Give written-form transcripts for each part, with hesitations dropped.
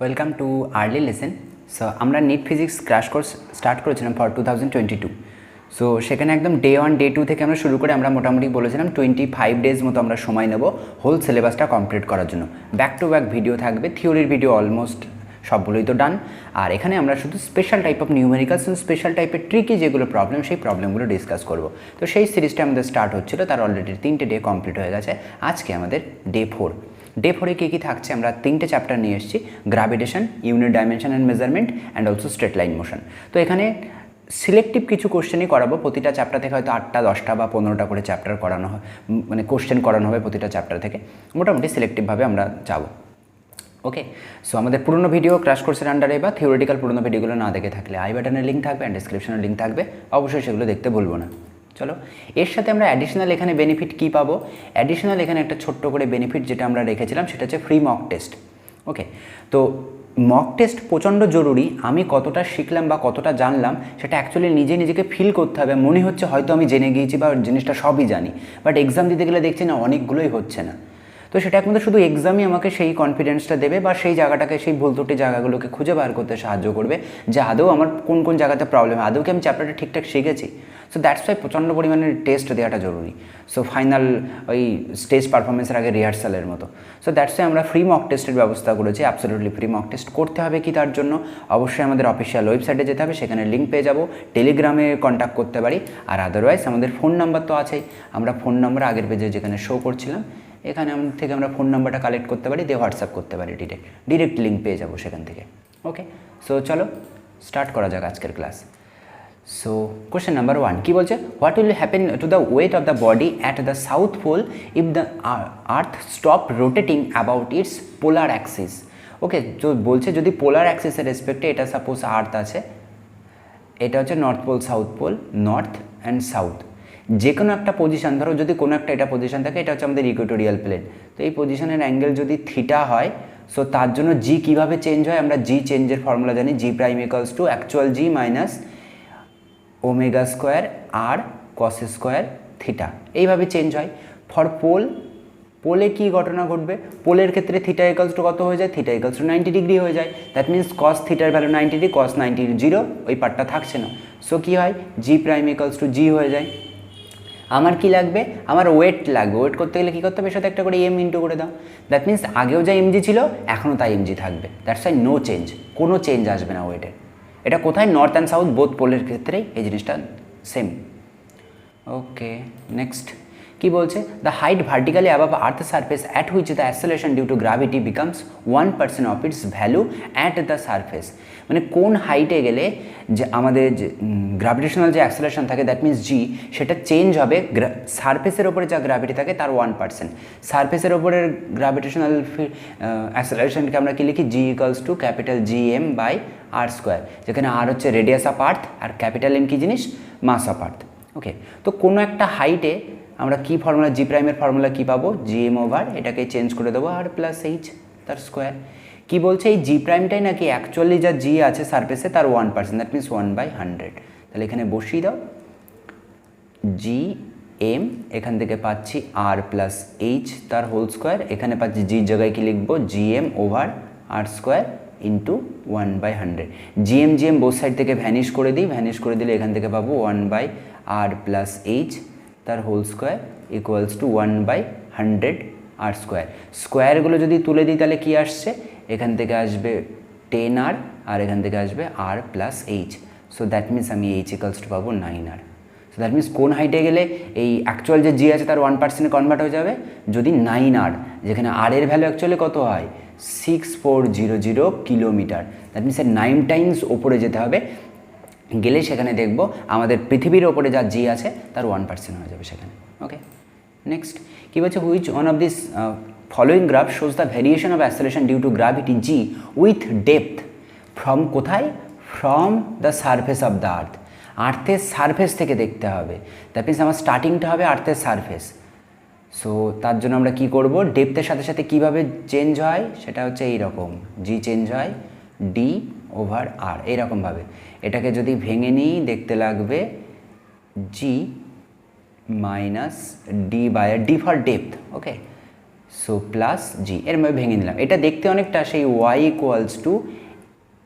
Welcome to early lesson. So আমরা NEET physics crash course start করেছিলাম for 2022। So সেখানে একদম ডে 1 ডে 2 থেকে আমরা শুরু করে আমরা মোটামুটি বলেছিলাম 25 ডেজ মতো আমরা সময় নেব হোল সিলেবাসটা কমপ্লিট করার জন্য। ব্যাক টু ব্যাক ভিডিও থাকবে, থিওরির ভিডিও অলমোস্ট সবগুলোই তো ডান। আর এখানে আমরা শুধু স্পেশাল টাইপ অফ নিউমেরিক্যালস এবং স্পেশাল টাইপের ট্রিকি যেগুলো প্রবলেম, সেই প্রবলেমগুলো ডিসকাস করব। তো সেই সিরিজটা আমাদের স্টার্ট হচ্ছিল, তার অলরেডি 3টে ডে কমপ্লিট হয়ে গেছে। আজকে আমাদের ডে 4। ডে 4-এ কী থাকছে, আমরা 3টে চ্যাপ্টার নিয়ে এসেছি: gravitation, unit dimension and measurement and also straight line motion. তো এখানে সিলেক্টিভ কিছু কোশ্চেনই করাবো। প্রতিটা চ্যাপ্টার থেকে হয়তো 8টা 10টা বা 15টা করে চ্যাপ্টার করানো হয়, মানে কোশ্চেন করানো হবে প্রতিটা চ্যাপ্টার থেকে। মোটামুটি সিলেক্টিভভাবে আমরা যাবো। ওকে, সো আমাদের পুরনো ভিডিও ক্র্যাশ কোর্সের আন্ডারে বা থিওরিটিক্যাল পুরনো ভিডিওগুলো না দেখে থাকলে আই বাটনের লিঙ্ক থাকবে অ্যান্ড ডিসক্রিপশনের লিঙ্ক থাকবে, অবশ্যই সেগুলো দেখতে ভুলবো না। চলো, এর সাথে আমরা অ্যাডিশনাল এখানে বেনিফিট কী পাবো? অ্যাডিশনাল এখানে একটা ছোট্ট করে বেনিফিট যেটা আমরা রেখেছিলাম সেটা হচ্ছে ফ্রি মক টেস্ট। ওকে, তো মক টেস্ট প্রচণ্ড জরুরি। আমি কতটা শিখলাম বা কতটা জানলাম সেটা অ্যাকচুয়ালি নিজেকে ফিল করতে হবে। মনে হচ্ছে হয়তো আমি জেনে গিয়েছি বা জিনিসটা সবই জানি, বাট এক্সাম দিতে গেলে দেখছি না অনেকগুলোই হচ্ছে না। তো সেটা একমাত্র শুধু এক্সামই আমাকে সেই কনফিডেন্সটা দেবে বা সেই জায়গাটাকে, সেই ভুল ত্রুটি জায়গাগুলোকে খুঁজে বার করতে সাহায্য করবে যে আদৌ আমার কোন কোন জায়গাতে প্রবলেম, আদৌ কি আমি চ্যাপ্টারটা ঠিকঠাক শিখেছি। সো দ্যাটস ওয়াই প্রচণ্ড পরিমাণে টেস্ট দেওয়াটা জরুরি। সো ফাইনাল ওই স্টেজ পারফরমেন্সের আগে রিহার্সালের মতো। সো দ্যাটস ওয়াই আমরা ফ্রি মক টেস্টের ব্যবস্থা করেছি। অ্যাবসলিউটলি ফ্রি মক টেস্ট করতে হবে কি, তার জন্য অবশ্যই আমাদের অফিসিয়াল ওয়েবসাইটে যেতে হবে, সেখানে লিঙ্ক পেয়ে যাবো। টেলিগ্রামে কন্ট্যাক্ট করতে পারি, আর আদারওয়াইজ আমাদের ফোন নাম্বার তো আছেই। আমরা ফোন নাম্বার আগের পেজে যেখানে শো করছিলাম এখানে থেকে আমরা ফোন নাম্বারটা কালেক্ট করতে পারি, দিয়ে হোয়াটসঅ্যাপ করতে পারি, ডিরেক্ট লিঙ্ক পেয়ে যাবো সেখান থেকে। ওকে, সো চলো স্টার্ট করা যাক আজকের ক্লাস। সো কোশ্চেন নাম্বার 1 কী বলছে? What will happen to the weight of the body at the south pole if the earth stop rotating about its polar axis. Okay, তো বলছে যদি পোলার অ্যাক্সিসের রেসপেক্টে, এটা সাপোজ আর্থ আছে, এটা হচ্ছে north pole south pole, north and south, যে কোনো একটা পজিশান, ধরো যদি কোনো একটা এটা পজিশান থাকে, এটা হচ্ছে আমাদের ইকুয়েটোরিয়াল প্লেন। তো এই পজিশনের অ্যাঙ্গেল যদি থিটা হয়, সো তার জন্য জি কীভাবে চেঞ্জ হয়? আমরা জি চেঞ্জের ফর্মুলা জানি, G prime equals to actual G minus omega square R cos square theta, এইভাবে চেঞ্জ হয়। ফর পোল, পোলে কী ঘটনা ঘটবে? পোলের ক্ষেত্রে থিটা ইকুয়ালস টু কত হয়ে যায়? থিটা ইকুয়ালস টু 90 ডিগ্রি হয়ে যায়। দ্যাট মিনস কস থিটার ভ্যালু 90 ডিগ্রি, কস 90 0, ওই পার্টটা থাকছে না। সো কী হয়? জি প্রাইম ইকুয়ালস টু জি হয়ে যায়। আমার কি লাগবে? আমার ওয়েট লাগবে। ওয়েট করতে গেলে কী করতে হবে? সাথে একটা করে এম ইন্টু করে দাও। দ্যাট মিনস আগেও যা এমজি ছিল এখনও তাই এমজি থাকবে। দ্যাটস ওয়াই নো চেঞ্জ, কোনো চেঞ্জ আসবে না ওয়েটে। এটা কোথায়? নর্থ অ্যান্ড সাউথ বোথ পোলের ক্ষেত্রেই এই জিনিসটা সেম। ওকে, নেক্সট কি বলছে? The height vertically above earth surface at which the acceleration due to gravity becomes 1% of its value at the surface. মানে কোন হাইটে গেলে যে আমাদের যে গ্র্যাভিটেশনাল যে অ্যাক্সেলারেশন থাকে, দ্যাট মিনস জি, সেটা চেঞ্জ হবে সারফেসের ওপরে যা গ্র্যাভিটি থাকে তার 1%। সারফেসের ওপরের গ্র্যাভিটেশনাল অ্যাক্সেলারেশনকে আমরা কি লিখি? G equals to capital G M by R square, যেখানে আর হচ্ছে রেডিয়াস অফ আর্থ আর ক্যাপিটাল এম কী জিনিস? Mass of earth. ওকে, তো কোনো একটা হাইটে আমরা কী ফর্মুলা, জি প্রাইমের ফর্মুলা কী পাবো? জি এম ওভার, এটাকে চেঞ্জ করে দেবো আর প্লাস এইচ তার স্কোয়ার। কী বলছে? এই জি প্রাইমটাই নাকি অ্যাকচুয়ালি যা জি আছে সারফেসে তার 1%, দ্যাট মিনস 1/100। তাহলে এখানে বসিয়ে দাও জি এম, এখান থেকে পাচ্ছি আর প্লাস এইচ তার হোল স্কোয়ার, এখানে পাচ্ছি জির জায়গায় কী লিখবো? জি এম ওভার আর square into 1/100। G M both side থেকে ভ্যানিশ করে দিই, ভ্যানিশ করে দিলে এখান থেকে পাবো 1/r প্লাস এইচ তার whole square equals to 1/100 R square. স্কোয়ারগুলো যদি তুলে দিই তাহলে কী আসছে? এখান থেকে আসবে 10r আর এখান থেকে আসবে R plus H. So that means আমি এইচ ইকুয়ালস টু পাবো 9r। সো দ্যাট মিনস কোন হাইটে গেলে এই অ্যাকচুয়াল যে জি আছে তার 1% কনভার্ট হয়ে যাবে? যদি 9r, যেখানে আর এর ভ্যালু অ্যাকচুয়ালি কত হয়? 6400 কিলোমিটার। দ্যাট মিনস 9 টাইমস ওপরে যেতে হবে, গেলে সেখানে দেখব আমাদের পৃথিবীর ওপরে যা জি আছে তার 1% হয়ে যাবে সেখানে। ওকে, নেক্সট কী বলছে? Which one of this following graph shows the variation of acceleration due to gravity G with depth from কোথায়? From the surface of the earth. আর্থের সারফেস থেকে দেখতে হবে। দ্যাট মিনস আমার স্টার্টিংটা হবে আর্থের সারফেস। সো তার জন্য আমরা কী করব? ডেপথের সাথে সাথে কীভাবে চেঞ্জ হয় সেটা হচ্ছে এইরকম, জি চেঞ্জ হয় ডি ওভার আর, এইরকমভাবে। এটাকে যদি ভেঙে নিই দেখতে লাগবে G minus D by D for depth. Okay, so plus G, এরমভাবে ভেঙে নিলাম। এটা দেখতে অনেকটা সেই Y equals to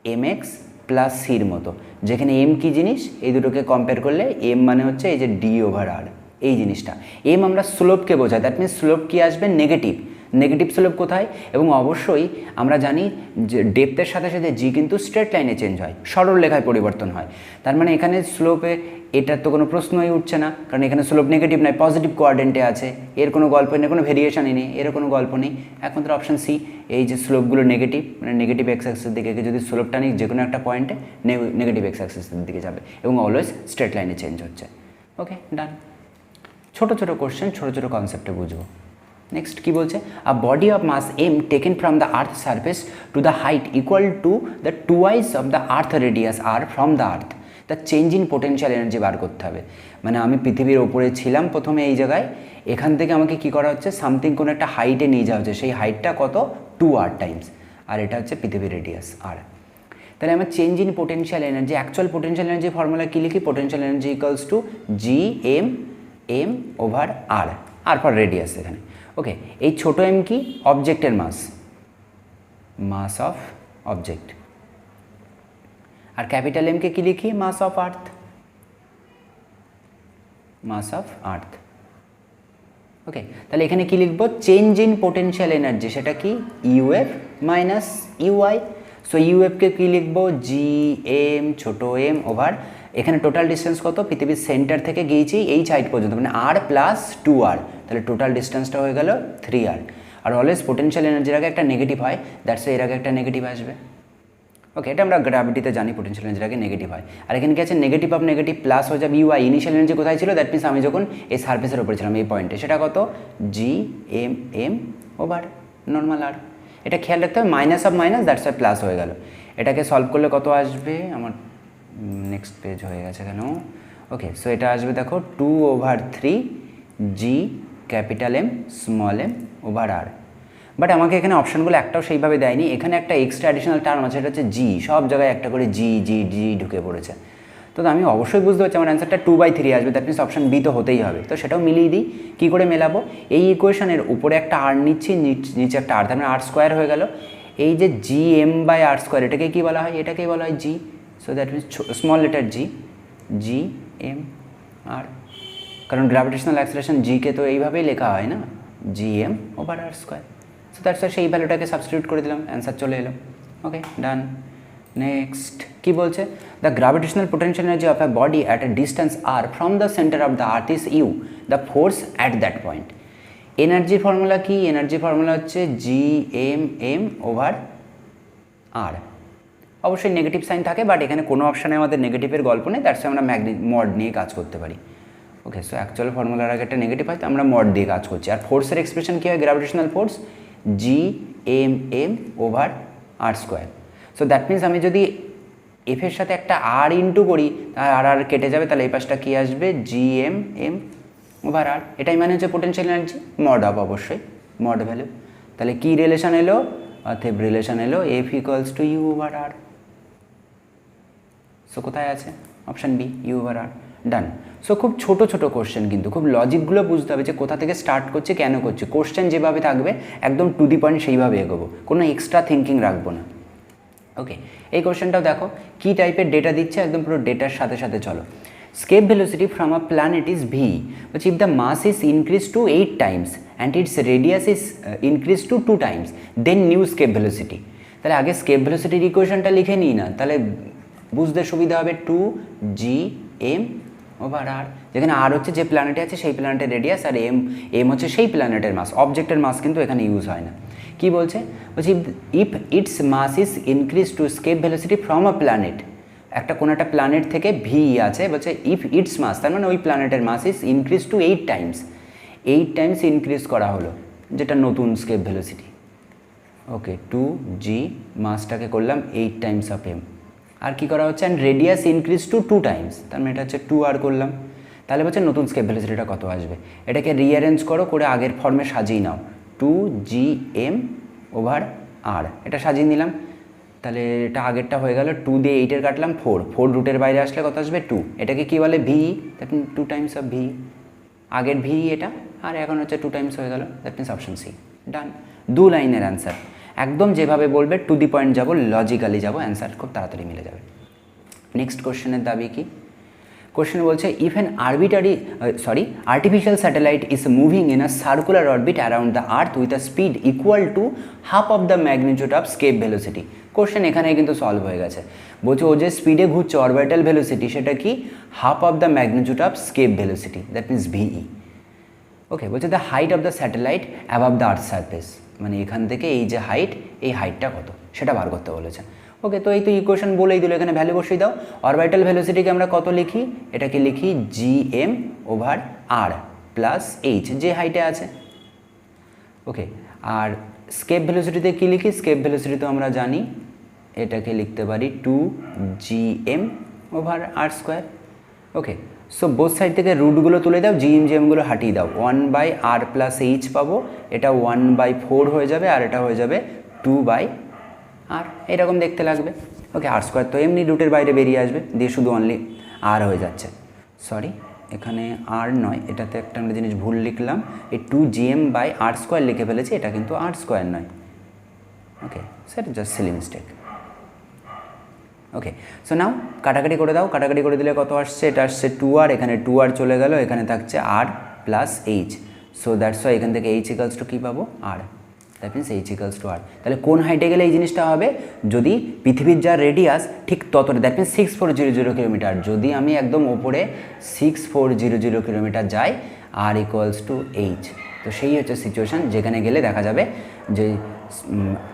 M X plus সির মতো, যেখানে এম কী জিনিস, এই দুটোকে কম্পেয়ার করলে এম মানে হচ্ছে এই যে ডি ওভার আর, এই জিনিসটা। এম আমরা স্লোপকে বোঝাই, দ্যাট মিনস স্লোপ কী আসবে, নেগেটিভ। নেগেটিভ স্লোপ কোথায়? এবং অবশ্যই আমরা জানি যে ডেপথের সাথে সাথে জি কিন্তু স্ট্রেট লাইনে চেঞ্জ হয়, সরল রেখায় পরিবর্তন হয়। তার মানে এখানে স্লোপে এটার তো কোনো প্রশ্নই উঠছে না, কারণ এখানে স্লোপ নেগেটিভ নয়, পজিটিভ কোয়াড্রেন্টে আছে, এর কোনো গল্প নেই, কোনো ভেরিয়েশনই নেই, এর কোনো গল্প নেই। একমাত্র অপশান সি, এই যে স্লোপগুলো নেগেটিভ, মানে নেগেটিভ এক্স অ্যাক্সিসের দিকে যদি স্লোপটা নিই যে কোনো একটা পয়েন্টে নেগেটিভ এক্স অ্যাক্সিসের দিকে যাবে এবং অলওয়েজ স্ট্রেট লাইনে চেঞ্জ হচ্ছে। ওকে, ডান। ছোটো ছোটো কোশ্চেন, ছোটো ছোটো কনসেপ্টে বুঝবো। নেক্সট কী বলছে, a body of mass M taken from the earth surface to the height equal to the twice of the earth radius R from the earth, the change in potential energy বার করতে হবে। মানে আমি পৃথিবীর ওপরে ছিলাম প্রথমে এই জায়গায়, এখান থেকে আমাকে কী করা হচ্ছে, সামথিং কোনো একটা হাইটে নিয়ে যাওয়া হচ্ছে, সেই হাইটটা কত, 2r টাইমস, আর এটা হচ্ছে পৃথিবীর রেডিয়াস আর। তাহলে আমার change in potential energy, actual potential energy formula কী লিখি, potential energy equals to G M over R for radius এখানে। ওকে, এই ছোটো এম কি, অবজেক্টের মাস অফ অবজেক্ট, আর ক্যাপিটাল এমকে কী লিখি, মাস অফ আর্থ। ওকে, তাহলে এখানে কি লিখবো, চেঞ্জ ইন পোটেনশিয়াল এনার্জি, সেটা কি, ইউএফ মাইনাস ইউআই। সো ইউএফকে কী লিখবো, জি এম ছোটো এম ওভার, এখানে টোটাল ডিস্টেন্স কত, পৃথিবীর সেন্টার থেকে গিয়েছি এই হাইট পর্যন্ত, মানে আর প্লাস 2r, তাহলে টোটাল ডিস্টেন্সটা হয়ে গেল 3r। আর অলওয়েজ পোটেনশিয়াল এনার্জির আগে একটা নেগেটিভ হয়, দ্যাটস এর আগে একটা নেগেটিভ আসবে। ওকে, এটা আমরা গ্র্যাভিটিতে জানি, পোটেনশিয়াল এনার্জির আগে নেগেটিভ হয়। আর এখানে কি আছে, নেগেটিভ অফ নেগেটিভ প্লাস হয়ে যাবে ইউআই। ইনিশিয়াল এনার্জি কোথায় ছিল, দ্যাট মিনস আমি যখন এই সার্ফেসের উপরে ছিলাম এই পয়েন্টে, সেটা কত, জি এম ওভার নর্মাল আর। এটা খেয়াল রাখতে হবে, minus of minus that's why plus হয়ে গেল। এটাকে সলভ করলে কত আসবে, আমার নেক্সট পেজ হয়ে গেছে কেন। ওকে, সো এটা আসবে দেখো 2/3 G capital M small m over r. But আমাকে এখানে অপশানগুলো একটাও সেইভাবে দেয়নি, এখানে একটা এক্সট্রা অ্যাডিশনাল টার্ম আছে, এটা হচ্ছে জি, সব জায়গায় একটা করে জি জি জি ঢুকে পড়েছে। তো আমি অবশ্যই বুঝতে পারছি আমার অ্যান্সারটা 2/3 আসবে, দ্যাট মিনস অপশান বি তো হতেই হবে। তো সেটাও মিলিয়ে দিই, কী করে মেলাবো, এই ইকুয়েশনের উপরে একটা আর নিচ্ছি, নিচে একটা আর, তার মানে আর স্কোয়ার হয়ে গেল। এই যে G M by R square, এটাকে কী বলা হয়, এটাকেই বলা হয় G. So that means small letter G M R, কারণ গ্র্যাভিটেশনাল অ্যাক্সিলারেশন জিকে তো এইভাবেই লেখা হয় না, G M over R square. So that's সেই ভ্যালুটাকে সাবস্টিটিউট করে দিলাম, অ্যান্সার চলে এলো। ওকে, ডান। নেক্সট কী বলছে, the gravitational potential energy of a body at a distance r from the centre of the earth is U, the force at that point. এনার্জির formula কি, এনার্জির ফর্মুলা হচ্ছে জি এম ওভার আর। অবশ্যই negative sign থাকে, but এখানে কোনো অপশানে আমাদের নেগেটিভের গল্প নেই, দ্যাটস আমরা মড নিয়ে কাজ করতে পারি। ওকে, সো অ্যাকচুয়াল ফর্মুলার আগে একটা নেগেটিভ হয়, তো আমরা মড দিয়ে কাজ করছি। আর ফোর্সের এক্সপ্রেশন কী হয়, gravitational force G M over R square. So that means আমি যদি এফের সাথে একটা আর ইন্টু করি, আর আর কেটে যাবে, তাহলে এই পাশটা কী আসবে, জি এম ওভার আর। এটাই মানে হচ্ছে পোটেনশিয়াল এনার্জি, মড অফ, অবশ্যই মড ভ্যালু। তাহলে কী রিলেশন এলো, অতএব রিলেশন এলো F equals to U over r. So কোথায় আছে, option B, U over r. Done. So খুব ছোটো ছোটো কোশ্চেন, কিন্তু খুব লজিকগুলো বুঝতে হবে যে কোথা থেকে স্টার্ট করছে, কেন করছে। কোশ্চেন যেভাবে থাকবে একদম টু দি পয়েন্ট সেইভাবে এগোবো, কোনো এক্সট্রা থিঙ্কিং রাখবো না। ওকে, এই কোশ্চেনটাও দেখো কী টাইপের ডেটা দিচ্ছে, একদম পুরো ডেটার সাথে সাথে চলো। Escape velocity from a planet is v, which if the mass is increased to 8 times and its radius is increased to 2 times, then new escape velocity. তাহলে আগে স্কেপ ভেলোসিটির ইকুয়েশনটা লিখে নিই না, তাহলে বুঝতে সুবিধা হবে। 2gm ওভার আর, যেখানে আর হচ্ছে যে প্ল্যানেটে আছে সেই প্ল্যানেটের রেডিয়াস, আর এম হচ্ছে সেই প্ল্যানেটের মাস। অবজেক্টের মাস কিন্তু এখানে ইউজ হয় না। কি বলছে, if its mass is increase to escape velocity from a planet, একটা কোনো একটা প্ল্যানেট থেকে ভি আছে, বলছে ইফ ইটস মাস, তার মানে ওই প্ল্যানেটের mass is increase to 8 times, 8 times increase করা হলো, যেটা নতুন স্কেপ ভেলোসিটি। ওকে, 2g মাসটাকে করলাম 8 টাইমস অফ এম, আর কি করা হচ্ছে, and radius increase two 2 Times, তার মানে এটা হচ্ছে 2r করলাম। তাহলে বলছে নতুন স্কেপ ভেলোসিটিটা কত আসবে, এটাকে রিঅ্যারেঞ্জ করো, করে আগের ফর্মে সাজিয়ে নাও, 2gm ওভার আর, এটা সাজিয়ে নিলাম। তাহলে এটা আগেরটা হয়ে গেল, 2 দিয়ে 8-এর কাটলাম 4 রুটের বাইরে আসলে কত আসবে 2, এটাকে কী বলে v, that mean 2 times of v, আগের ভি এটা, আর এখন হচ্ছে 2 টাইমস হয়ে গেল, that means option C, done, 2 লাইনের অ্যান্সার, একদম যেভাবে বলবে টু দি পয়েন্ট যাবো, লজিক্যালি যাবো, অ্যান্সার খুব তাড়াতাড়ি মিলে যাবে। নেক্সট কোশ্চেনের দাবি কি? কোশ্চেন বলছে if an artificial satellite is moving in a circular orbit around the earth with a speed equal to half of the magnitude of escape velocity. Question এখানে কিন্তু সলভ হয়ে গেছে। বলছে ও যে স্পিডে ঘুরছে অরবিটাল ভেলোসিটি সেটা কি half of the magnitude of escape velocity, that means V E. Okay, বলছে the height of the satellite above the earth surface, মানে এখান থেকে এই যে হাইট, এই হাইটটা কত সেটা বার করতে বলেছে। ওকে, তো এই তো ইকুয়েশন বলেই দিল, এখানে ভ্যালু বসিয়ে দাও। অরবিটাল ভেলোসিটিকে আমরা কত লিখি? এটাকে লিখি gm/r প্লাস এইচ, যে হাইটে আছে। ওকে, আর স্কেপ ভেলোসিটিতে কী লিখি? স্কেপ ভেলোসিটি তো আমরা জানি, এটাকে লিখতে পারি 2gm/r²। ওকে, সো বোথ সাইড থেকে রুটগুলো তুলে দাও, জিএমগুলো হাটিয়ে দাও, 1/r প্লাস এইচ পাবো, এটা 1/4 হয়ে যাবে, আর এটা হয়ে যাবে 2/r, এরকম দেখতে লাগবে। ওকে, r² তো এমনি রুটের বাইরে বেরিয়ে আসবে, দিয়ে শুধু অনলি r হয়ে যাচ্ছে। সরি, এখানে r নয়, এটাতে একটা আমরা জিনিস ভুল লিখলাম, এই 2gm/r² লিখে ফেলেছি, এটা কিন্তু r² নয়। ওকে, সেটা জাস্ট সিলি মিস্টেক। ওকে, সো নাও কাটাকাটি করে দাও, কাটাকাটি করে দিলে কত আসছে? এটা আসছে 2r, এখানে 2r চলে গেল, এখানে থাকছে r plus H. So that's why এখান থেকে এইচ ইকালস টু কী পাবো? r, that means H equals two r। তাহলে কোন হাইটে গেলে এই জিনিসটা হবে? যদি পৃথিবীর যা রেডিয়াস ঠিক ততটা, দ্যাট মিনস 6400 কিলোমিটার, যদি আমি একদম ওপরে 6400 কিলোমিটার যাই, r ইকুয়ালস টু এইচ। তো সেই হচ্ছে সিচুয়েশান, যেখানে গেলে দেখা যাবে যে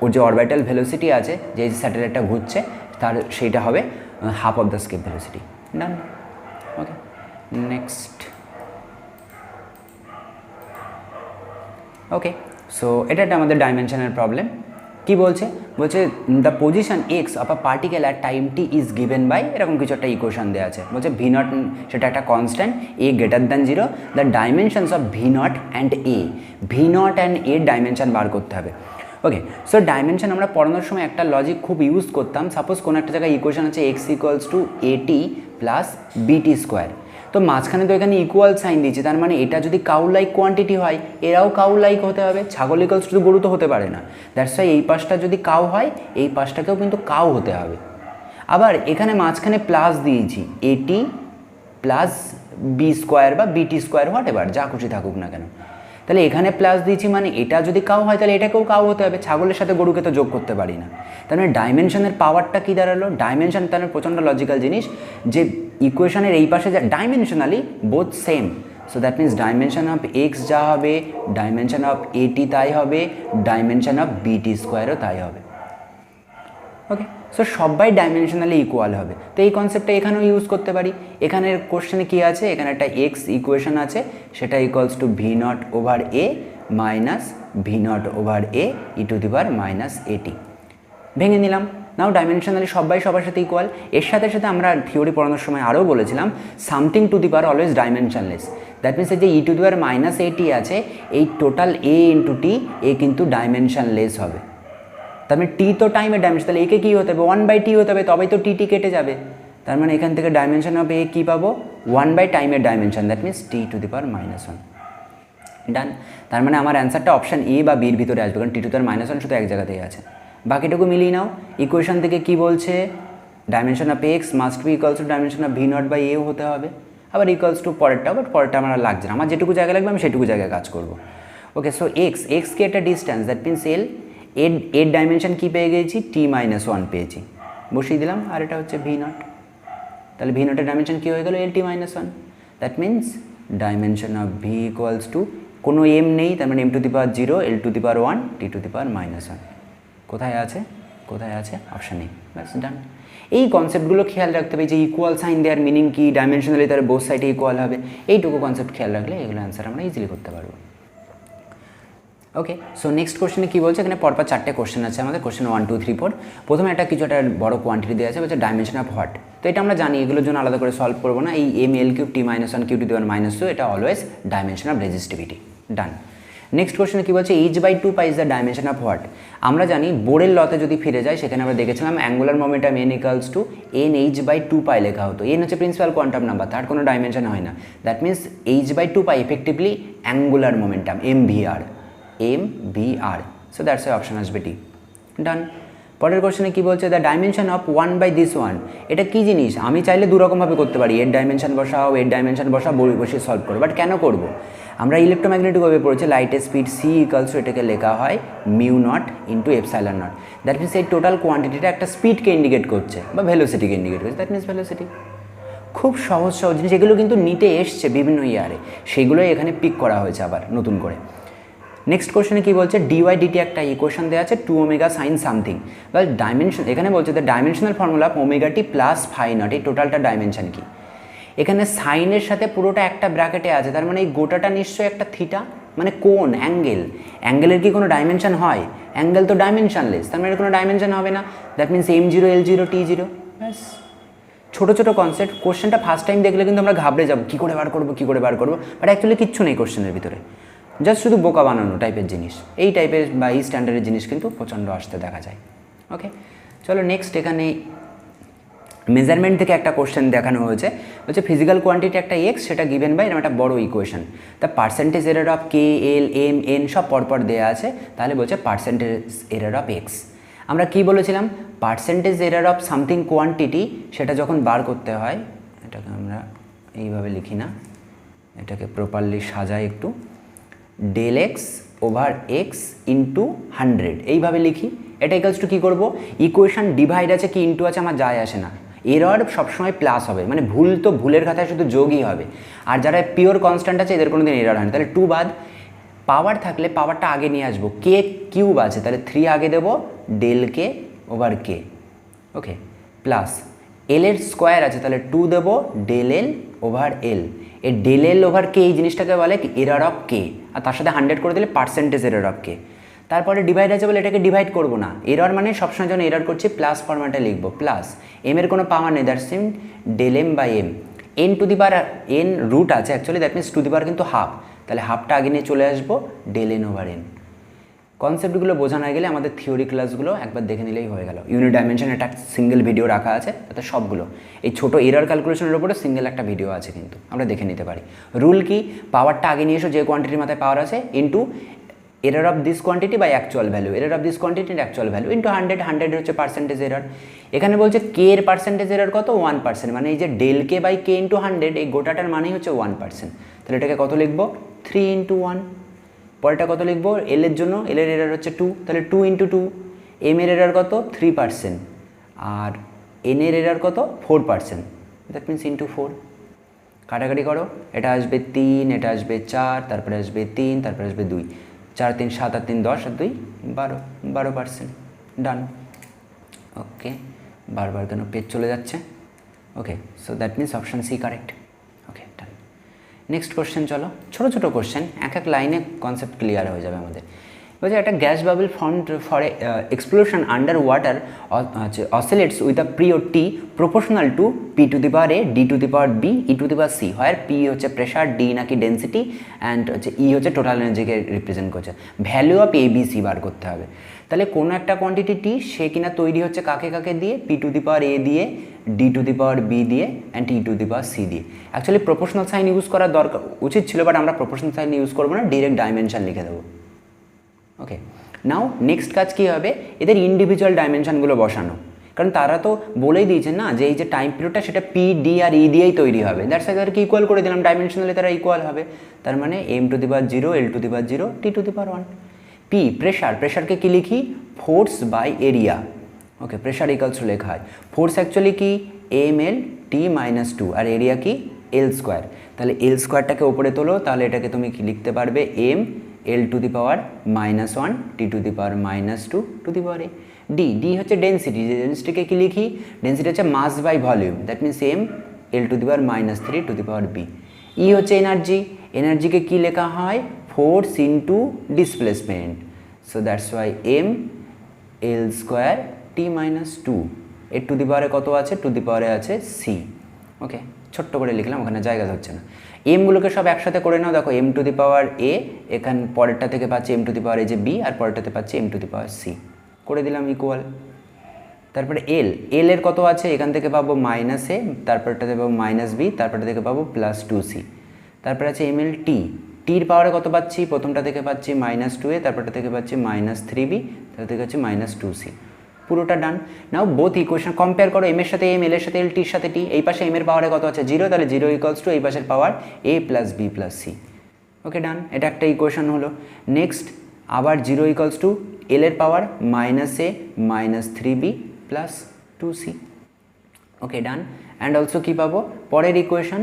ওর যে অরবিটাল ভেলোসিটি আছে, যে স্যাটেলাইটটা ঘুরছে, তার সেইটা হবে half of the escape velocity. Done. Okay, next. Okay, so এটা একটা আমাদের ডাইমেনশনের প্রবলেম। কি বলছে? বলছে the position x of a particle at time t is given by, এরকম কিছু একটা ইকুয়েশন দেওয়া আছে। বলছে ভি নট, সেটা একটা constant, A greater than 0, the dimensions of v not and a, V naught and এর ডাইমেনশন বার করতে হবে। ওকে, সো ডাইমেনশন আমরা পড়ানোর সময় একটা লজিক খুব ইউজ করতাম। সাপোজ কোনো একটা জায়গায় ইকুয়েশন আছে এক্স ইকুয়ালস টু এটি প্লাস বিটি স্কোয়ার, তো মাঝখানে তো এখানে ইকুয়াল সাইন দিয়েছে, তার মানে এটা যদি কাউ লাইক কোয়ান্টিটি হয়, এরাও কাউ লাইক হতে হবে। ছাগল ইকুয়ালস টু গরু তো হতে পারে না, দ্যাটস ওয়াই এই পাশটা যদি কাউ হয়, এই পাশটাকেও কিন্তু কাউ হতে হবে। আবার এখানে মাঝখানে প্লাস দিয়েছি, এটি প্লাস বি স্কোয়ার বা বিটি স্কোয়ার, হোয়াট এভার, যা খুশি থাকুক না কেন। তাহলে এখানে প্লাস দিয়েছি, মানে এটা যদি কাউ হয় তাহলে এটাকেও কাউ হতে হবে। ছাগলের সাথে গরুকে তো যোগ করতে পারি না। তার মানে ডাইমেনশনের পাওয়ারটা কী দাঁড়ালো? ডাইমেনশন তার প্রচণ্ড লজিক্যাল জিনিস, যে ইকুয়েশনের এই পাশে যা dimensionally both same, so that means dimension of x যা হবে, ডাইমেনশন অফ এটি তাই হবে, ডাইমেনশন অফ বিটি স্কোয়ারও তাই হবে। ওকে, সো সবাই ডাইমেনশনালি ইকুয়াল হবে। তো এই কনসেপ্টটা এখানেও ইউজ করতে পারি। এখানের কোশ্চেনে কী আছে? এখানে একটা এক্স ইকুয়েশন আছে, সেটা equals to V naught over a minus V naught over a E to the power minus এটি। ভেঙে নিলাম। নাও ডাইমেনশনালি সবাই সবার সাথে ইকুয়াল। এর সাথে সাথে আমরা থিওরি পড়ানোর সময় আরও বলেছিলাম something to the power always dimensionless, that means এই যে ই টু দি পাওয়ার মাইনাস এটি আছে, এই টোটাল এ ইন্টু টি, এ কিন্তু ডাইমেনশনলেস হবে। তার মানে টি তো টাইমের ডাইমেনশন, তাহলে একে কী হতে হবে? 1/t হতে হবে, তবেই তো টি কেটে যাবে। তার মানে এখান থেকে ডাইমেনশন অফ এ কী পাবো? 1/, টাইমের dimension, that means T to the power -1। Done. তার মানে আমার অ্যান্সারটা অপশান এ বা বির ভিতরে আসবে, কারণ টি টু দি পাওয়ার -1 শুধু এক জায়গাতেই আছে। বাকিটুকু মিলিয়ে নাও। ইকুয়েশন থেকে কি বলছে? Dimension of x must be equals to dimension of v naught by এও হতে হবে। আবার ইকুয়ালস টু পরেরটা, বাট পরেরটা আমার লাগছে না, আমার যেটুকু জায়গা লাগবে আমি সেটুকু জায়গায় কাজ করবো। ওকে, সো এক্স কি একটা ডিস্ট্যান্স, দ্যাট মিনস এর ডাইমেনশন কী পেয়ে গেছি? t-1 পেয়েছি, বসিয়ে দিলাম। আর এটা হচ্ছে ভি নট, তাহলে ভি নটের ডাইমেনশন কী হয়ে গেল? lt-1, that means dimension of V equals to, কোনো এম নেই, তার মানে m to the power 0, l to the power 1, t to the power -1। কোথায় আছে? কোথায় আছে? Option A. ব্যাস, ডান। এই কনসেপ্টগুলো খেয়াল রাখতে হবে, যে ইকুয়াল সাইন দেওয়ার মিনিং কি, ডাইমেনশনালি তার বোথ সাইডে ইকুয়াল হবে, এইটুকু কনসেপ্ট খেয়াল রাখলে এগুলো অ্যান্সার আমরা ইজিলি করতে পারবো। ওকে, সো নেক্সট কোশ্চেনে কী বলছে? এখানে পরপর 4টে কোশ্চেন আছে আমাদের, কোশ্চেন 1, 2, 3, 4। প্রথমে একটা কিছু একটা বড় কোয়ান্টিটি দেওয়া আছে, বলছে ডাইমেনশন অফ হোয়াট। তো এটা আমরা জানি, এগুলোর জন্য আলাদা করে সলভ করবো না। এই ml³ t-1 q two the power -2, এটা always dimension of resistivity. Done. Next কোশ্চেনে কী বলছে? h/2π is the dimension of what. আমরা জানি বোরের লতে যদি ফিরে যাই, সেখানে আমরা দেখেছিলাম angular momentum n equals to nh/2π লেখা হতো। n হচ্ছে প্রিন্সিপাল কোয়ান্টাম নাম্বার, তার কোনো ডাইমেনশন হয় না। That means h/2π effectively angular momentum mvr। M v r. So that's why option আসবে ডি। ডান। পরের কোশ্চেনে কী বলছে, দ্য ডাইমেনশন অফ 1/this 1। এটা কী জিনিস? আমি চাইলে দুরকমভাবে করতে পারি, এর ডাইমেনশন বসাও, এর ডাইমেনশন বসাও, বসে সলভ করো। বাট কেন করব? আমরা ইলেকট্রোম্যাগনেটিক ওয়েভে পড়েছি, লাইটের স্পিড সি ইকালস টু এটাকে লেখা হয় mu not into epsilon not. That means এই টোটাল কোয়ান্টিটিটা একটা স্পিডকে ইন্ডিকেট করছে বা ভেলোসিটিকে ইন্ডিকেট করছে। That means velocity. খুব সহজ সহজ জিনিস, এগুলো কিন্তু নিতে এসছে বিভিন্ন ইয়ারে, সেগুলোই এখানে পিক করা হয়েছে আবার নতুন করে। নেক্সট কোশ্চেনে কী বলছে, ডিওয়াই ডিটি একটা ইকুয়েশন দেওয়া আছে 2 ওমেগা সাইন সামথিং। বা ডাইমেনশন এখানে বলছে the dimensional formula omega t plus phi naught, এই টোটালটা ডাইমেনশন কি? এখানে সাইনের সাথে পুরোটা একটা ব্র্যাকেটে আছে, তার মানে এই গোটাটা নিশ্চয়ই একটা থিটা, মানে কোন অ্যাঙ্গেল। অ্যাঙ্গেলের কি কোনো ডাইমেনশন হয়? অ্যাঙ্গেল তো ডাইমেনশনলেস, তার মানে কোনো ডাইমেনশন হবে না। That means M0 L0 T0। ব্যাস, ছোটো ছোটো কনসেপ্ট। কোশ্চেনটা ফার্স্ট টাইম দেখলে কিন্তু আমরা ঘাবড়ে যাবো, কী করে বার করবো, কী করে বার করবো, বাট অ্যাকচুয়ালি কিচ্ছু নেই কোশ্চেনের ভিতরে, জাস্ট শুধু বোকা বানানো টাইপের জিনিস। এই টাইপের বা এই স্ট্যান্ডার্ডের জিনিস কিন্তু প্রচণ্ড আসতে দেখা যায়। ওকে, চলো নেক্সট। এখানে মেজারমেন্ট থেকে একটা কোশ্চেন দেখানো হয়েছে, বলছে ফিজিক্যাল কোয়ান্টিটি একটা এক্স, সেটা গিভেন বাই এরকম একটা বড় ইকুয়েশন। তা percentage error of k l m n সব পরপর দেওয়া আছে, তাহলে বলছে পার্সেন্টেজ এরর অফ এক্স। আমরা কি বলেছিলাম, percentage error of something quantity সেটা যখন বার করতে হয়, এটাকে আমরা এইভাবে লিখি না, এটাকে প্রপারলি সাজাই একটু, del x over x into 100 এইভাবে লিখি। এটা ইকুয়ালস টু কী করবো, ইকুয়েশন ডিভাইড আছে কি ইন্টু আছে আমার যায় আসে না, এরর সবসময় প্লাস হবে, মানে ভুল তো ভুলের খাতায় শুধু যোগই হবে। আর যারা পিওর কনস্ট্যান্ট আছে এদের কোনো দিন এরর হয় না। তাহলে 2 বাদ, পাওয়ার থাকলে পাওয়ারটা আগে নিয়ে আসবো, কে কিউব আছে তাহলে 3 আগে দেবো, ডেল কে ওভার কে। ওকে, প্লাস এল এর স্কোয়ার আছে তাহলে 2 দেবো, ডেল এল ওভার এল। এই ডেল এল ওভার কে এই জিনিসটাকে বলে এরর অফ কে, আর তার সাথে 100 করে দিলে পার্সেন্টেজ এরর অফ কে। তারপরে ডিভাইড আছে বলে এটাকে ডিভাইড করবো না, এরর মানে সবসময় যখন এরর করছি প্লাস ফরম্যাটে লিখবো, প্লাস এম এর কোনো পাওয়ার নেই, that's in del M by M. N to the power N root আছে actually, that means to the power কিন্তু হাফ, তাহলে হাফটা আগে নিয়ে চলে আসবো, ডেল এন ওভার এন। কনসেপ্টগুলো বোঝানো হয়ে গেলে আমাদের থিওরি ক্লাসগুলো একবার দেখে নিলেই হয়ে গেল। ইউনিট ডাইমেনশন একটা সিঙ্গেল ভিডিও রাখা আছে, তাতে সবগুলো এই ছোটো এরর ক্যালকুলেশনের উপরে সিঙ্গেল একটা ভিডিও আছে, কিন্তু আমরা দেখে নিতে পারি। রুল কি, পাওয়ারটা আগে নিয়ে এসো যে কোয়ান্টিটির মাথায় পাওয়ার আছে, into error of this quantity by actual value, error of this কোয়ান্টিটির অ্যাকচুয়াল ভ্যালু ইন্টু 100, 100 হচ্ছে পার্সেন্টেজ এরর। এখানে বলছে কে এর পার্সেন্টেজ এরর কত, 1%, মানে এই যে del k by k into 100 এই গোটাটার মানেই হচ্ছে 1%। তাহলে এটাকে কত লিখবো, 3 ইন্টু 1। পরেরটা কত লিখবো, এল এর জন্য, এল এর এরর হচ্ছে 2, তাহলে 2 ইন্টু 2। এম এর এরর কত, 3%, আর এন এর এরর কত, 4%, দ্যাট মিনস ইন্টু 4। কাটাকাটি করো, এটা আসবে 3, এটা আসবে 4, তারপরে আসবে 3, তারপরে আসবে 2, 4 3 7 আর 3 10 আর 2 12, 12%। ডান। ওকে, বারবার কেন পেজ চলে যাচ্ছে। Okay, so that means option C correct. Okay, done. Next question, চলো ছোটো ছোটো কোশ্চেন, এক এক লাইনে কনসেপ্ট ক্লিয়ার হয়ে যাবে আমাদের। বলছে একটা gas bubble formed for explosion under water oscillates with a period T proportional to P to the power A, D to the power B, E to the power C, হয় P হচ্ছে pressure, D নাকি density, and হচ্ছে E হচ্ছে total এনার্জিকে represent করছে। Value of A B C বার করতে হবে। তাহলে কোনো একটা কোয়ান্টিটি টি সে কিনা তৈরি হচ্ছে কাকে কাকে দিয়ে, P to the power A দিয়ে, D to the power B দিয়ে, and E to the power C দিয়ে। অ্যাকচুয়ালি প্রপোর্শনাল সাইন ইউজ করার দরকার উচিত ছিল, বাট আমরা প্রপোর্শনাল সাইন ইউজ করবো না, ডিরেক্ট ডাইমেনশন লিখে দেবো। ওকে, নাও নেক্সট কাজ কী হবে, এদের ইন্ডিভিজুয়াল ডাইমেনশনগুলো বসানো, কারণ তারা তো বলেই দিয়েছেন না যে এই যে টাইম পিরিয়ডটা সেটা পি ডি আর ই দিয়েই তৈরি হবে, দ্যাটস ওয়াই তাদেরকে ইকুয়াল করে দিলাম, ডাইমেনশনালি তারা ইকুয়াল হবে। তার মানে M to the power 0, L to the power 0, T to the power 1। P pressure, প্রেশারকে কী লিখি, force by area. Okay, pressure equals to লেখা হয়, ফোর্স অ্যাকচুয়ালি কি এম এল টি মাইনাস 2, আর এরিয়া কি এল স্কোয়ার। তাহলে এল স্কোয়ারটাকে ওপরে তোলো, তাহলে এটাকে তুমি কি লিখতে পারবে, M L to the power -1, T to the power -2 to the power A. D, D হচ্ছে ডেন্সিটি, ডেন্সিটিকে কি লিখি, ডেন্সিটি হচ্ছে mass by volume, that means M L to the power -3 to the power B. E হচ্ছে energy, এনার্জিকে কি লেখা হয়, force into displacement, so that's why M L square T -2। এর টু দি পাওয়ারে কত আছে, টু দি পাওয়ারে আছে সি। ওকে, ছোট্ট করে লিখলাম, ওখানে জায়গা ধরছে না। এমগুলোকে সব একসাথে করে নাও, দেখো এম টু দি পাওয়ার এ, এখান পরেরটা থেকে পাচ্ছি এম টু দি পাওয়ার এ যে বি, আর পরেরটাতে পাচ্ছি m to the power c, করে দিলাম ইকুয়াল। তারপরে এল, এল এর কত আছে, এখান থেকে পাবো -a, তারপরটাতে পাবো -b, তারপরটা থেকে পাবো +2c, তারপরে আছে এম এল টি, টির পাওয়ারে কত পাচ্ছি, প্রথমটা থেকে পাচ্ছি -2a, তারপরটা থেকে পাচ্ছি -3b, তারপর থেকে পাচ্ছি -2c, পুরোটা ডান। নাও বোথ ইকুয়েশন কম্পেয়ার করো, এম এর সাথে এম, এল এর সাথে এল, টির সাথে টি। এই পাশে এম এর পাওয়ারে কত আছে 0, তাহলে 0 ইকুয়ালস টু এই পাশের power a plus B plus C. Okay done, এটা একটা ইকুয়েশন হলো। নেক্সট আবার 0 ইকুয়ালস টু এল এর power -a -3b plus 2c। Okay done. And also কী পাবো পরের equation,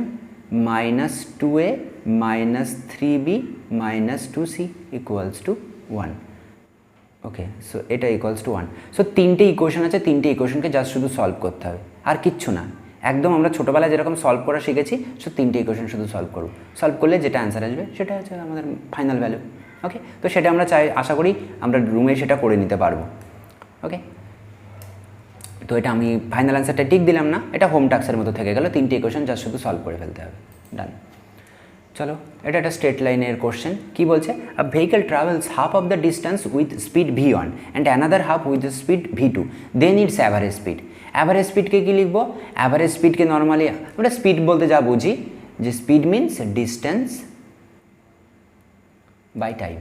-2a -3b -2c equals to 1। Okay, so এটা ইকুয়ালস টু 1। সো তিনটে ইকুয়েশন আছে, তিনটে ইকুয়েশনকে জাস্ট শুধু সলভ করতে হবে, আর কিচ্ছু না। একদম আমরা ছোটোবেলায় যেরকম সলভ করা শিখেছি, সো তিনটে ইকুয়েশন শুধু সলভ করব। সলভ করলে যেটা অ্যান্সার আসবে সেটা হচ্ছে আমাদের ফাইনাল ভ্যালু। ওকে, তো সেটা আমরা আশা করি আমরা রুমে সেটা করে নিতে পারবো। ওকে, তো এটা আমি ফাইনাল অ্যান্সারটা টিক দিলাম না, এটা হোম টাস্কের মতো থেকে গেল, তিনটে ইকুয়েশন জাস্ট শুধু সলভ করে ফেলতে হবে। ডান। চলো, এটা একটা স্ট্রেট লাইনের কোশ্চেন। কী বলছে, a vehicle travels half of the distance with speed v1 and another half with speed v2, then its average speed. Average স্পিডকে কী লিখবো, অ্যাভারেজ স্পিডকে নর্মালি আমরা স্পিড বলতে যা বুঝি, যে speed means distance by time.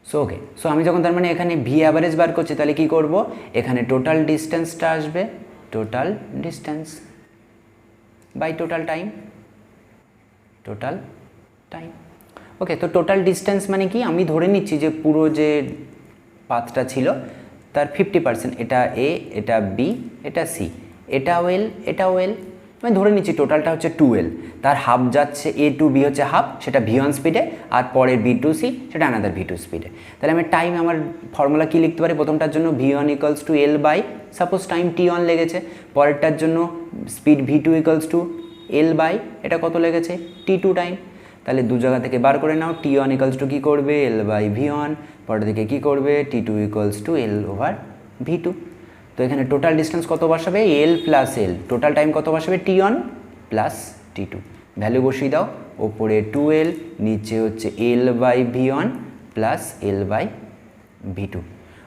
So okay, so আমি যখন তার মানে এখানে ভি অ্যাভারেজ বার করছি, তাহলে কী করব, এখানে টোটাল ডিস্টেন্সটা আসবে, total distance by total time, total time. Okay, তো টোটাল ডিস্টেন্স মানে কি, আমি ধরে নিচ্ছি যে পুরো যে পাথটা ছিল তার 50%, এটা এ, এটা বি, এটা সি, এটাও এল, এটাও এল, আমি ধরে নিচ্ছি টোটালটা হচ্ছে 2l, তার হাফ যাচ্ছে এ টু বি হচ্ছে হাফ, সেটা v1 স্পিডে, আর পরের বি টু সি সেটা আনাদার v2 স্পিডে। তাহলে আমি টাইম, আমার ফর্মুলা কী লিখতে পারি, প্রথমটার জন্য v1 equals to l by, suppose time t1 লেগেছে, পরেরটার জন্য speed v2 equals to l by, এটা কত লেগেছে t2 টাইম। তাহলে দু জায়গা থেকে বার করে নাও, t1 ইকুয়ালস টু কী করবে এল বাই v1, পরের দিকে কী করবে t2 equals to L over v2। তো এখানে টোটাল ডিস্টেন্স কত বসাবে, এল প্লাস এল, টোটাল টাইম কত বসাবে t1 প্লাস t2, ভ্যালু বসিয়ে দাও, ওপরে 2l, নিচে হচ্ছে L by v1 plus L by v2।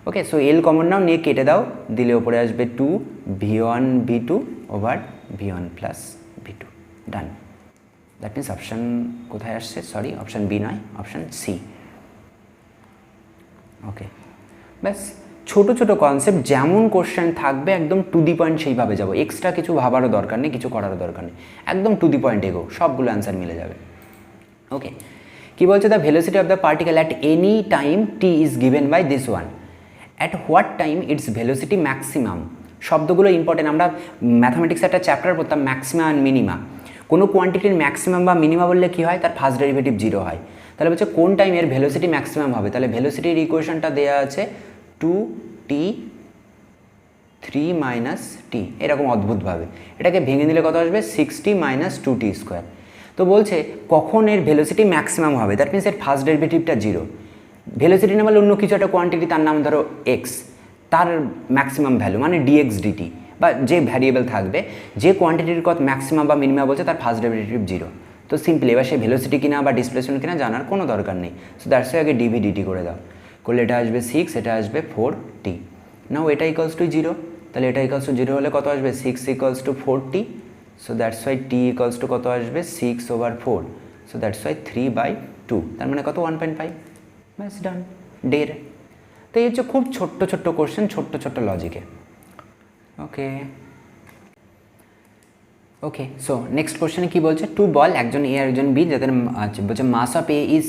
Okay, so L common নাও, নিয়ে কেটে দাও, দিলে ওপরে আসবে 2 v1 v2 over v1 plus v2। Done. That means option কোথায় আসছে, সরি অপশান বি নয়, অপশান সি। ওকে, ব্যাস ছোটো ছোটো কনসেপ্ট, যেমন কোশ্চেন থাকবে একদম টু দি পয়েন্ট সেইভাবে যাবো, এক্সট্রা কিছু ভাবারও দরকার নেই, কিছু করারও দরকার নেই, একদম টু দি পয়েন্ট এগো, সবগুলো অ্যান্সার মিলে যাবে। ওকে, কী বলছে, the velocity of the particle at any time t is given by this one, at what time its velocity maximum. শব্দগুলো ইম্পর্টেন্ট, আমরা ম্যাথামেটিক্স একটা চ্যাপ্টার পড়তাম ম্যাক্সিমাম অ্যান্ড মিনিমা। কোনো কোয়ান্টিটির ম্যাক্সিমাম বা মিনিমা বললে কী হয়, তার ফার্স্ট ডেরিভেটিভ 0 হয়। তাহলে বলছে কোন টাইম এর ভেলোসিটি ম্যাক্সিমাম হবে, তাহলে ভেলোসিটির ইকুয়েশনটা দেওয়া আছে 2t 3 মাইনাস টি, এরকম অদ্ভুতভাবে। এটাকে ভেঙে দিলে কত আসবে, 60 মাইনাস 2t স্কোয়ার। তো বলছে কখন এর ভেলোসিটি ম্যাক্সিমাম হবে, দ্যাট মিনস এর ফার্স্ট ডেরিভেটিভটা 0। ভেলোসিটি না বলে অন্য কিছু একটা কোয়ান্টিটি, তার নাম ধরো এক্স, তার ম্যাক্সিমাম ভ্যালু মানে ডিএক্স ডিটি, বা যে ভ্যারিয়েবল থাকবে, যে কোয়ান্টিটির কত ম্যাক্সিমাম বা মিনিমাম বলছে তার ফার্স্ট ডেরিভেটিভ 0। তো সিম্পলি এবার সে ভেলোসিটি কিনা বা ডিসপ্লেসমেন্ট কিনা জানার কোনো দরকার নেই, সো দ্যাটস আগে ডিভি ডিটি করে দাও, করলে এটা আসবে 6, এটা আসবে 4t। নাও এটা ইকুয়ালস টু 0, তাহলে এটা ইকুয়ালস টু 0 হলে কত আসবে, 6 equals to 4t, so that's Y t equals to কত আসবে 6 ওভার 4, সো দ্যাটস ওয়াই 3/2, তার মানে কত 1.5। ব্যাস ডান, ডের। তো এই হচ্ছে খুব ছোট্ট ছোট্ট কোশ্চেন, ছোট্ট ছোট্ট লজিকে। ওকে ওকে, সো নেক্সট কোশ্চেনে কী বলছে, টু বল, একজন এ আর একজন বি, যাদের বলছে mass of A is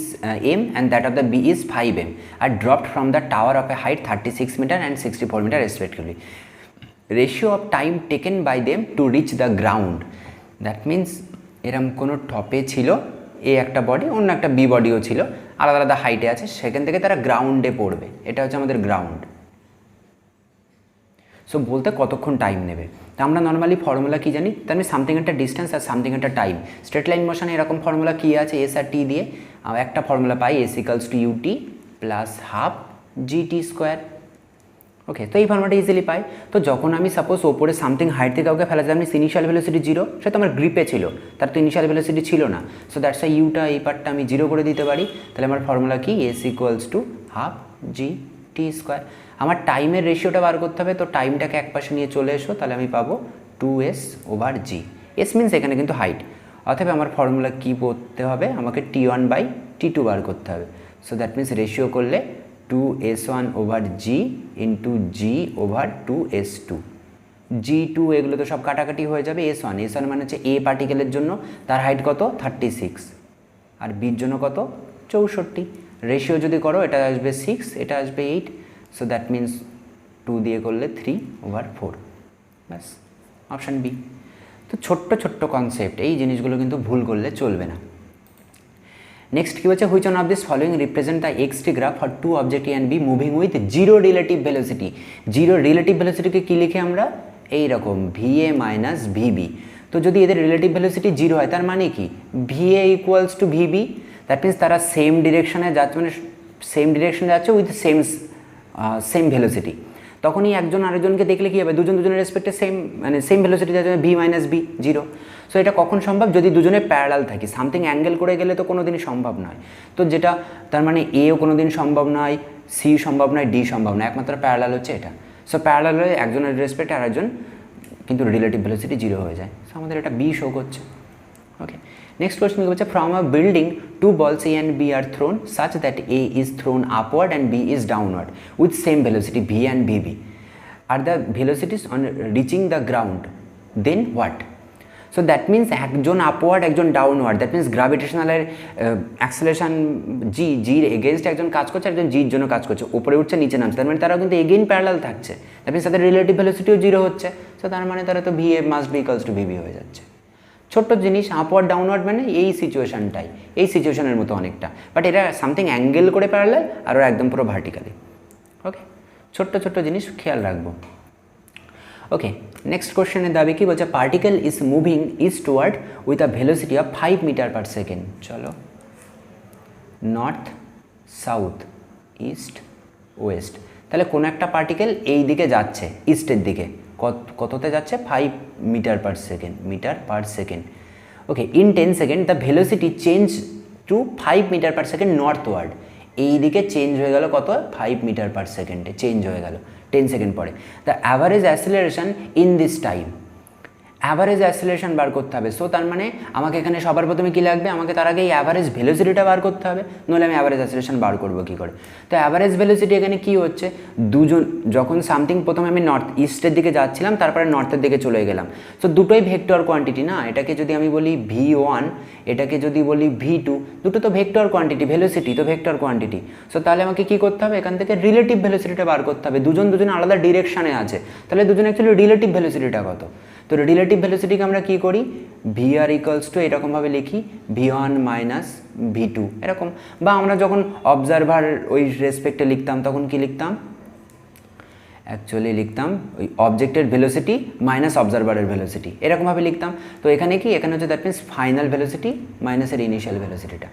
M and that of the B is 5m, আর dropped from the tower of a height 36 meter and 64 meter respectively. Ratio of time taken by them to reach the ground. That means এরম কোনো টপে ছিল এ একটা body, অন্য একটা B বডিও ছিল, আলাদা আলাদা হাইটে আছে, সেখান থেকে তারা গ্রাউন্ডে পড়বে, এটা হচ্ছে আমাদের গ্রাউন্ড। সো বলতে কতক্ষণ টাইম নেবে, তো আমরা নর্মালি ফর্মুলা কী জানি, তার মানে সামথিং একটা ডিস্টেন্স আর সামথিং একটা টাইম। স্ট্রেট লাইন মোশনে এরকম ফর্মুলা কী আছে, এস আর টি দিয়ে একটা ফর্মুলা পাই, S equals to U T plus half G T square. Okay, তো এই ফর্মুলাটা ইজিলি পাই। তো যখন আমি সাপোজ ওপরে সামথিং হাইট থেকে কাউকে ফেলা যায়, আমি ইনিশিয়াল ভেলোসিটি 0, সে তো আমার গ্রিপে ছিল, তার তো ইনিশিয়াল ভেলোসিটি ছিল না, সো দ্যাটস ওয়াই ইউটা এই পার্টটা আমি 0 করে দিতে পারি। তাহলে আমার ফর্মুলা কি, S equals to half G T square. আমার টাইমের রেশিওটা বার করতে হবে, তো টাইমটাকে এক পাশে নিয়ে চলে এসো, তাহলে আমি পাবো 2s ওভার জি। এস মিনস এখানে কিন্তু হাইট, অতএব আমার ফর্মুলা কী পড়তে হবে, আমাকে T1/T2 বার করতে হবে। সো দ্যাট মিনস রেশিও করলে 2s1/g ইন্টু g/2s2। G2 এগুলো তো সব কাটাকাটি হয়ে যাবে। S1 মানে হচ্ছে এ পার্টিকেলের জন্য তার হাইট কত 36, আর বির জন্য কত 64। রেশিও যদি করো এটা আসবে 6, এটা আসবে 8। সো দ্যাট মিনস 2 দিয়ে করলে 3/4, ব্যাস অপশান বি। তো ছোট্ট ছোট্ট কনসেপ্ট, এই জিনিসগুলো কিন্তু ভুল করলে চলবে না। নেক্সট কী হচ্ছে, which one of this following represent the x-ray graph for two object A and B moving with zero relative velocity. Zero relative ভেলোসিটিকে কী লিখে আমরা, এইরকম VA মাইনাস VB। তো যদি এদের রিলেটিভ ভেলোসিটি জিরো হয় তার মানে কি, VA equals to VB, that means তারা সেম ডিরেকশানে যাচ্ছে, মানে সেম ডিরেকশানে যাচ্ছে উইথ সেম ভেলোসিটি। তখনই একজন আরেকজনকে দেখলে কী হবে, দুজনের রেসপেক্টে সেম ভেলোসিটি যাচ্ছে, V মাইনাস B 0। সো এটা কখন সম্ভব, যদি দুজনে প্যারালাল থাকি। সামথিং অ্যাঙ্গেল করে গেলে তো কোনো দিনই সম্ভব নয়। তো যেটা তার মানে এও কোনো দিন সম্ভব নয়, সি সম্ভব নয়, ডি সম্ভব নয়, একমাত্র প্যারালাল হচ্ছে এটা। সো প্যারালাল হয়ে একজনের রেসপেক্টে আরেকজন কিন্তু রিলেটিভ ভেলোসিটি জিরো হয়ে যায়। সো আমাদের এটা বি শো করছে। ওকে, নেক্সট কোয়েশ্চন কি বলছে, from a building two balls A and B are thrown such that A is thrown upward and B is downward with same velocity V and V B are the velocities on reaching the ground, then what? So that means একজন upward একজন downward, that means গ্র্যাভিটেশনালের acceleration জির against একজন কাজ করছে, একজন জির জন্য কাজ করছে, উপরে উঠছে নিচে নামছে, তার মানে তারাও কিন্তু এগেইন প্যারালাল থাকছে। দ্যাট মিনস তাদের রিলেটিভ ভেলোসিটিও জিরো হচ্ছে। সো তার মানে তারা তো VA must be equals two VB হয়ে যাচ্ছে। ছোট্ট জিনিস, আপওয়ার্ড ডাউনওয়ার্ড মানে এই সিচুয়েশনটাই, এই সিচুয়েশনের মতো অনেকটা, বাট এটা সামথিং অ্যাঙ্গেল করে প্যারালাল আর ওরা একদম পুরো ভার্টিক্যালি। ওকে, ছোট্ট ছোট্ট জিনিস খেয়াল রাখবো। ওকে, নেক্সট কোশ্চেনের দাবি কি বলছে, particle is moving eastward with a velocity of 5 meter per second. চলো, নর্থ, সাউথ, ইস্ট, ওয়েস্ট। তাহলে কোনো একটা পার্টিকেল এই দিকে যাচ্ছে, ইস্টের দিকে, কততে যাচ্ছে 5 meter per second. Okay, in 10 second the velocity change to 5 meter per second northward. এই দিকে চেঞ্জ হয়ে গেল কত, 5 মিটার পার সেকেন্ডে চেঞ্জ হয়ে গেল 10 সেকেন্ড পরে। The average acceleration in this time, average acceleration বার করতে হবে। সো তার মানে আমাকে এখানে সবার প্রথমে কী লাগবে, আমাকে তার আগে এই অ্যাভারেজ ভেলোসিটিটা বার করতে হবে, নইলে আমি অ্যাভারেজ অ্যাসিলারেশন বার করবো কী করে? তো অ্যাভারেজ ভেলোসিটি এখানে কী হচ্ছে, যখন সামথিং প্রথমে আমি নর্থ ইস্টের দিকে যাচ্ছিলাম, তারপরে নর্থের দিকে চলে গেলাম। সো দুটোই ভেক্টর কোয়ান্টিটি না, এটাকে যদি আমি বলি V1, এটাকে যদি বলি V2, দুটো তো ভেক্টর কোয়ান্টিটি, ভেলোসিটি তো ভেক্টর কোয়ান্টিটি। সো তাহলে আমাকে কী করতে হবে, এখান থেকে রিলেটিভ ভেলোসিটিটা বার করতে হবে। দুজন আলাদা ডিরেকশানে আছে, তাহলে দুজন অ্যাকচুয়ালি রিলেটিভ ভেলোসিটিটা কত? তো রিলেটিভ ভেলোসিটিকে আমরা কী করি, VR ইকুয়ালস টু এরকমভাবে লিখি V1 মাইনাস V2 এরকম। বা আমরা যখন অবজারভার ওই রেসপেক্টে লিখতাম তখন কি লিখতাম, অ্যাকচুয়ালি লিখতাম ওই অবজেক্টের ভেলোসিটি মাইনাস অবজারভারের ভেলোসিটি, এরকমভাবে লিখতাম। তো এখানে কি, এখানে হচ্ছে দ্যাট মিনস ফাইনাল ভেলোসিটি মাইনাসের ইনিশিয়াল ভেলোসিটিটা।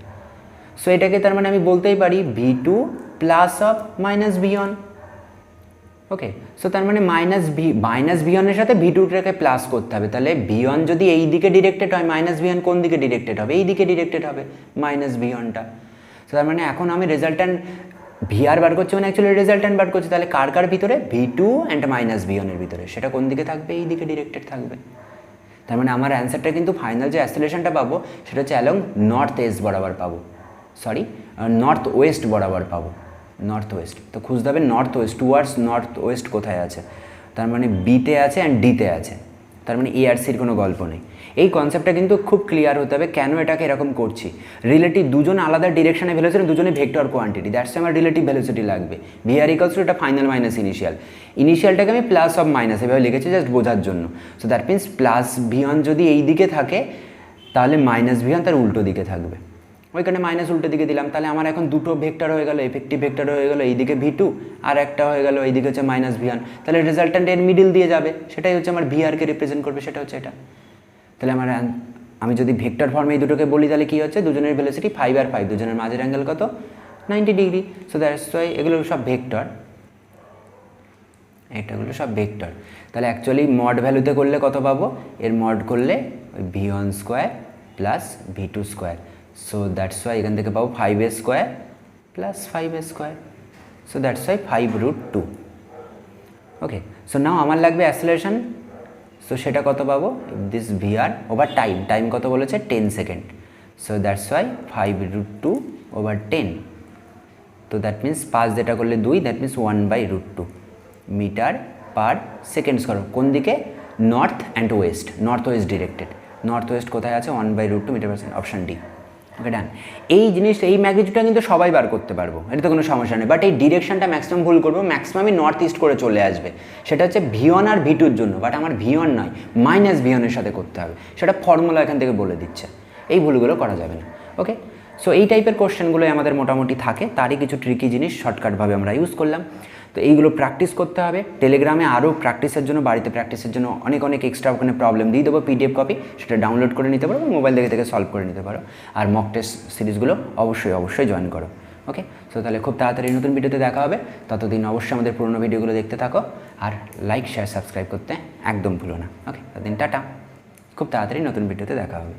সো এটাকে তার মানে আমি বলতেই পারি V2 plus of minus V1। Okay, so তার মানে মাইনাস V1 সাথে V2টাকে প্লাস করতে হবে। তাহলে V1 যদি এই দিকে ডিরেক্টেড হয়, মাইনাস V1 কোন দিকে ডিরেক্টেড হবে, এই দিকে ডিরেক্টেড হবে মাইনাস V1টা। সো তার মানে এখন আমি রেজাল্ট্যান্ট VR বার করছি, মানে অ্যাকচুয়ালি রেজাল্ট্যান্ট বার করছি। তাহলে কার ভিতরে, V2 অ্যান্ড মাইনাস V1 এর ভিতরে, সেটা কোন দিকে থাকবে, এই দিকে ডিরেক্টেড থাকবে। তার মানে আমার অ্যান্সারটা কিন্তু ফাইনাল যে অ্যাসিলেশনটা পাবো সেটা হচ্ছে অ্যালং নর্থ ইস্ট বরাবর পাবো, নর্থ ওয়েস্ট বরাবর পাবো, নর্থ ওয়েস্ট। তো খুঁজতে হবে north West, towards north west কোথায় আছে, তার মানে বিতে আছে অ্যান্ড ডিতে আছে, তার মানে A আর সির কোনো গল্প নেই। এই কনসেপ্টটা কিন্তু খুব ক্লিয়ার হতে হবে, কেন এটাকে এরকম করছি। রিলেটিভ দুজন আলাদা ডিরেকশনে ভেলোসিটি, দুজনে ভেক্টর কোয়ান্টিটি, দ্যাটস আমার রিলেটিভ ভেলোসিটি লাগবে। VR ইকুয়ালস টু এটা ফাইনাল মাইনাস ইনিশিয়ালটাকে আমি প্লাস অফ মাইনাস এভাবে লিখেছি জাস্ট বোঝার জন্য। So that means plus V1 যদি এই দিকে থাকে তাহলে মাইনাস V1 তার উল্টো দিকে থাকবে, ওইখানে মাইনাস উল্টো দিকে দিলাম। তাহলে আমার এখন দুটো ভেক্টর হয়ে গেল, এফেক্টিভ ভেক্টর হয়ে গেল, এইদিকে V2 আর একটা হয়ে গেল এইদিকে হচ্ছে মাইনাস V1। তাহলে রেজাল্ট্যান্ট এর মিডিল দিয়ে যাবে, সেটাই হচ্ছে আমার VRকে রিপ্রেজেন্ট করবে, সেটা হচ্ছে এটা। তাহলে আমি যদি ভেক্টর ফর্মে এই দুটোকে বলি তাহলে কী হচ্ছে, দুজনের ভেলোসিটি 5 আর 5, দুজনের মাঝের অ্যাঙ্গেল কত 90 ডিগ্রি। সো দ্যাটস ওয়াই এগুলো সব ভেক্টর, এটাগুলো সব ভেক্টর। তাহলে অ্যাকচুয়ালি মড ভ্যালুতে করলে কত পাবো, এর মড করলে ওই V1 square plus V2 square. So that's why এখান থেকে পাবো 5a square plus 5a square. So that's why 5√2। Okay, so now আমার লাগবে অ্যাসিলেশন। সো সেটা কত পাবো, this VR over time, time কত বলেছে 10 second, so that's why 5√2 over 10, তো দ্যাট মিন্স 5 যেটা করলে 2, that means 1/√2 metre per second square. কোন দিকে, north and west, north west directed, north west কোথায় আছে 1/√2 metre per second, option D. Okay done. এই জিনিস, এই ম্যাগনিটিউডটা কিন্তু সবাই বার করতে পারবো, এটা তো কোনো সমস্যা নেই, বাট এই ডিরেকশনটা ম্যাক্সিমাম ভুল করবো, ম্যাক্সিমামই নর্থ ইস্ট করে চলে আসবে, সেটা হচ্ছে V1 আর V2 জন্য, বাট আমার V1 নয়, মাইনাস V1 এর সাথে করতে হবে, সেটা ফর্মুলা এখান থেকে বলে দিচ্ছে, এই ভুলগুলো করা যাবে না। ওকে, সো এই টাইপের কোশ্চেনগুলোই আমাদের মোটামুটি থাকে, তারই কিছু ট্রিকি জিনিস শর্টকাটভাবে আমরা ইউজ করলাম। তো এইগুলো প্র্যাকটিস করতে হবে, টেলিগ্রামে আরও প্র্যাকটিসের জন্য, বাড়িতে প্র্যাকটিসের জন্য অনেক অনেক এক্সট্রা ওখানে প্রবলেম দিয়ে দেবো, PDF কপি, সেটা ডাউনলোড করে নিতে পারো, মোবাইল থেকে সলভ করে নিতে পারো। আর মক টেস্ট সিরিজগুলো অবশ্যই জয়েন করো। ওকে, সো তাহলে খুব তাড়াতাড়ি নতুন ভিডিওতে দেখা হবে, ততদিন অবশ্যই আমাদের পুরোনো ভিডিওগুলো দেখতে থাকো, আর লাইক শেয়ার সাবস্ক্রাইব করতে একদম ভুলো না। ওকে, ততদিন টাটা, খুব তাড়াতাড়ি নতুন ভিডিওতে দেখা হবে।